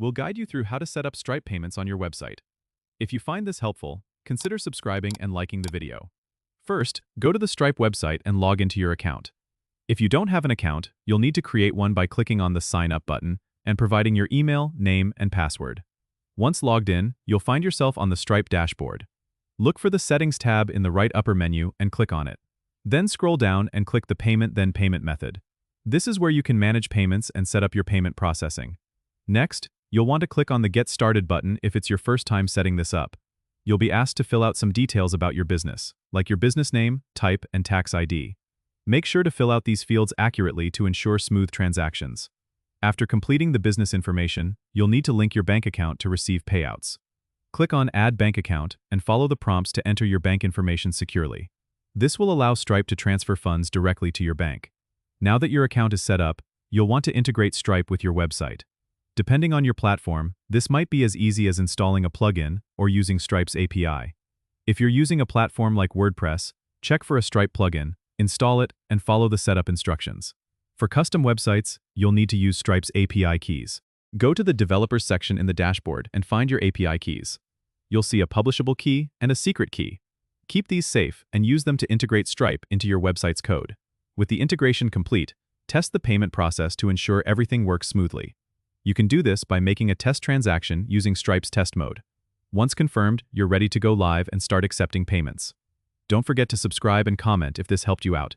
we'll guide you through how to set up Stripe payments on your website. If you find this helpful, consider subscribing and liking the video. First, go to the Stripe website and log into your account. If you don't have an account, you'll need to create one by clicking on the Sign Up button and providing your email, name, and password. Once logged in, you'll find yourself on the Stripe dashboard. Look for the Settings tab in the right upper menu and click on it. Then scroll down and click the Payment then Payment method. This is where you can manage payments and set up your payment processing. Next, you'll want to click on the Get Started button if it's your first time setting this up. You'll be asked to fill out some details about your business, like your business name, type, and tax ID. Make sure to fill out these fields accurately to ensure smooth transactions. After completing the business information, you'll need to link your bank account to receive payouts. Click on Add Bank Account and follow the prompts to enter your bank information securely. This will allow Stripe to transfer funds directly to your bank. Now that your account is set up, you'll want to integrate Stripe with your website. Depending on your platform, this might be as easy as installing a plugin or using Stripe's API. If you're using a platform like WordPress, check for a Stripe plugin, install it, and follow the setup instructions. For custom websites, you'll need to use Stripe's API keys. Go to the Developers section in the dashboard and find your API keys. You'll see a publishable key and a secret key. Keep these safe and use them to integrate Stripe into your website's code. With the integration complete, test the payment process to ensure everything works smoothly. You can do this by making a test transaction using Stripe's test mode. Once confirmed, you're ready to go live and start accepting payments. Don't forget to subscribe and comment if this helped you out.